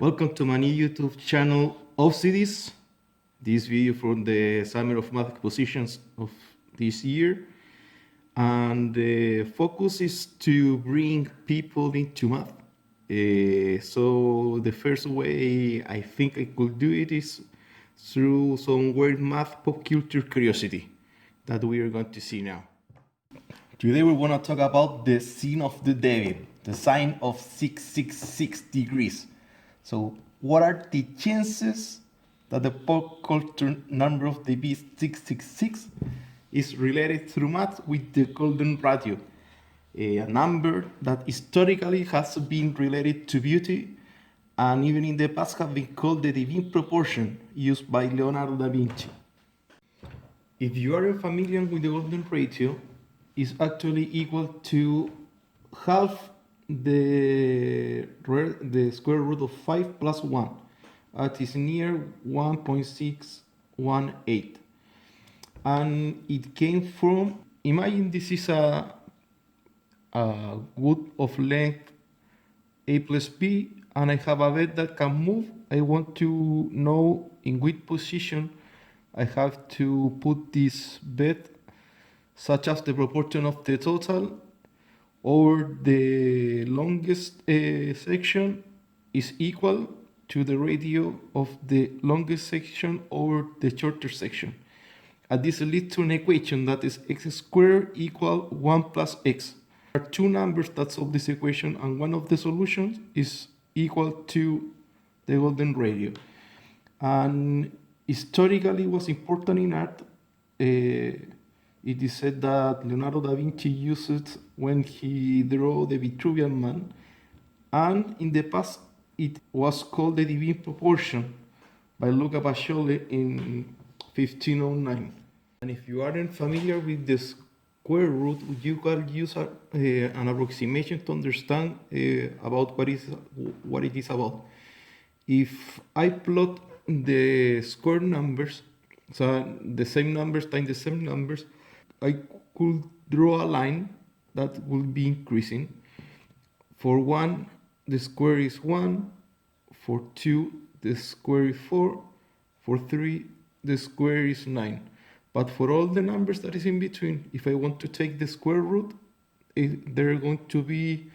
Welcome to my new YouTube channel of cities. This video from the Summer of Math Expositions of this year. And the focus is to bring people into math. So the first way I think I could do it is through some weird math pop culture curiosity that we are going to see now. Today we're going to talk about the sine of the devil, the sine of 666 degrees. So what are the chances that the pop culture number of the beast 666 is related through math with the golden ratio, a number that historically has been related to beauty and even in the past have been called the divine proportion used by Leonardo da Vinci. If you are familiar with the golden ratio, it's actually equal to half the square root of 5 plus 1. That is near 1.618. And it came from, imagine this is a wood of length a plus b, and I have a bed that can move. I want to know in which position I have to put this bed, such as the proportion of the total over the longest section is equal to the radio of the longest section over the shorter section. And this leads to an equation that is x squared equal 1 plus x. There are two numbers that solve this equation, and one of the solutions is equal to the golden ratio. And historically was important in art. It is said that Leonardo da Vinci used it when he drew the Vitruvian Man, and in the past it was called the divine proportion by Luca Pacioli in 1509. And if you aren't familiar with the square root, you can use an approximation to understand about what it is about. If I plot the square numbers, so the same numbers times the same numbers, I could draw a line that will be increasing. For 1, the square is 1. For 2, the square is 4. For 3, the square is 9. But for all the numbers that is in between, if I want to take the square root, there are going to be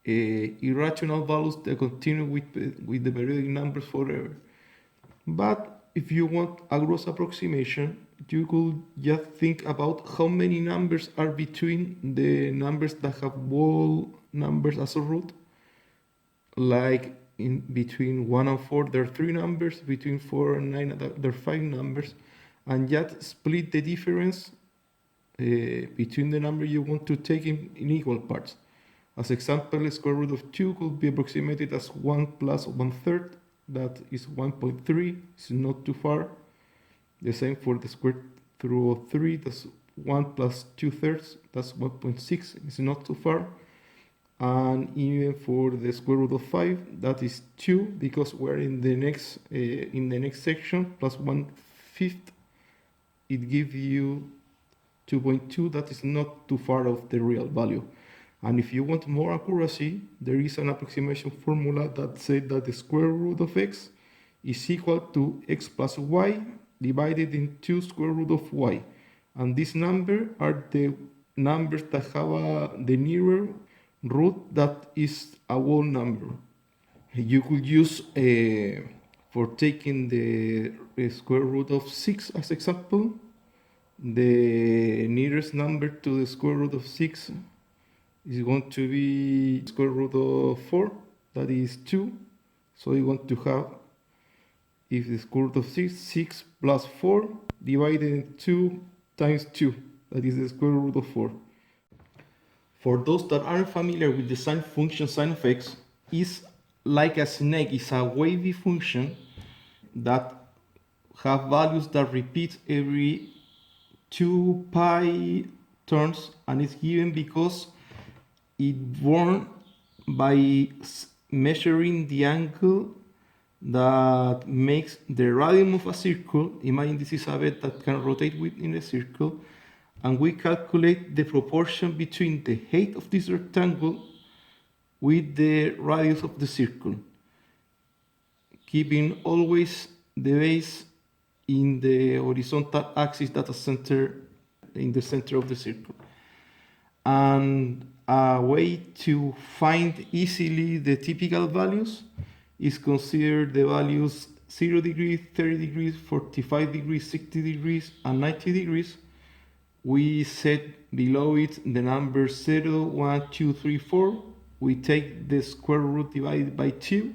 irrational values that continue with the periodic numbers forever. But if you want a gross approximation, you could just think about how many numbers are between the numbers that have whole numbers as a root. Like in between 1 and 4 there are 3 numbers, between 4 and 9 there are 5 numbers, and just split the difference between the number you want to take in equal parts. As example, the square root of 2 could be approximated as 1 plus 1/3, that is 1.3, it's not too far. The same for the square root of 3, that's 1 plus 2/3, that's 1.6, it's not too far. And even for the square root of 5, that is 2, because we're in the next section, plus 1/5, it gives you 2.2, that is not too far off the real value. And if you want more accuracy, there is an approximation formula that says that the square root of x is equal to x plus y divided into square root of y. And this number are the numbers that have the nearer root that is a whole number. You could use for taking the square root of 6 as example, the nearest number to the square root of 6 is going to be square root of 4, that is 2. So you want to have, if the square root of 6 plus 4 divided in 2 times 2, that is the square root of 4. For those that aren't familiar with the sine function, sine of x is like a snake. It's a wavy function that have values that repeat every 2 pi turns, and it's given because it born by measuring the angle that makes the radius of a circle. Imagine this is a bed that can rotate within a circle, and we calculate the proportion between the height of this rectangle with the radius of the circle. keeping always the base in the horizontal axis data center in the center of the circle. And a way to find easily the typical values is consider the values 0 degrees, 30 degrees, 45 degrees, 60 degrees, and 90 degrees. We set below it the numbers 0, 1, 2, 3, 4. We take the square root divided by 2.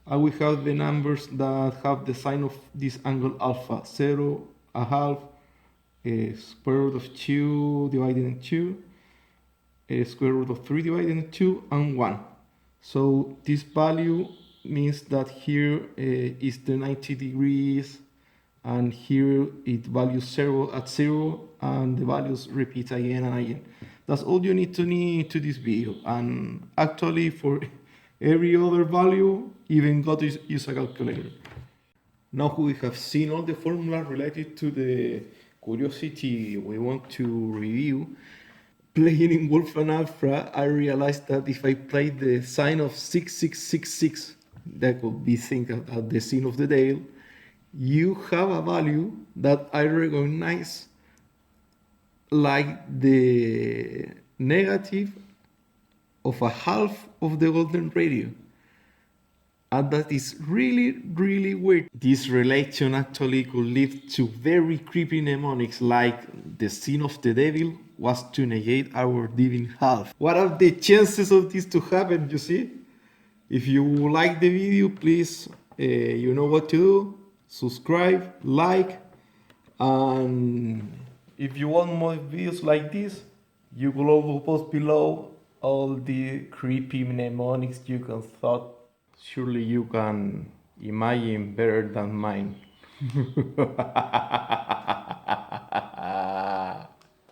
And we have the numbers that have the sign of this angle alpha, 0, a half, square root of 2 divided in 2, square root of 3 divided in 2, and 1. So this value means that here is the 90 degrees, and here it values 0 at 0, and the values repeat again and again. That's all you need to this video. And actually for every other value, even go to use a calculator. Now we have seen all the formulas related to the curiosity we want to review. Playing in Wolf and Alpha, I realized that if I play the sine of 6666, that could be think at the scene of the Dale, you have a value that I recognize like the negative of a half of the golden radio. And that is really, really weird. This relation actually could lead to very creepy mnemonics like the sin of the devil was to negate our divine half. What are the chances of this to happen, you see? If you like the video, please, you know what to do. Subscribe, like, and if you want more videos like this, you will also post below all the creepy mnemonics you can thought. Surely you can imagine better than mine.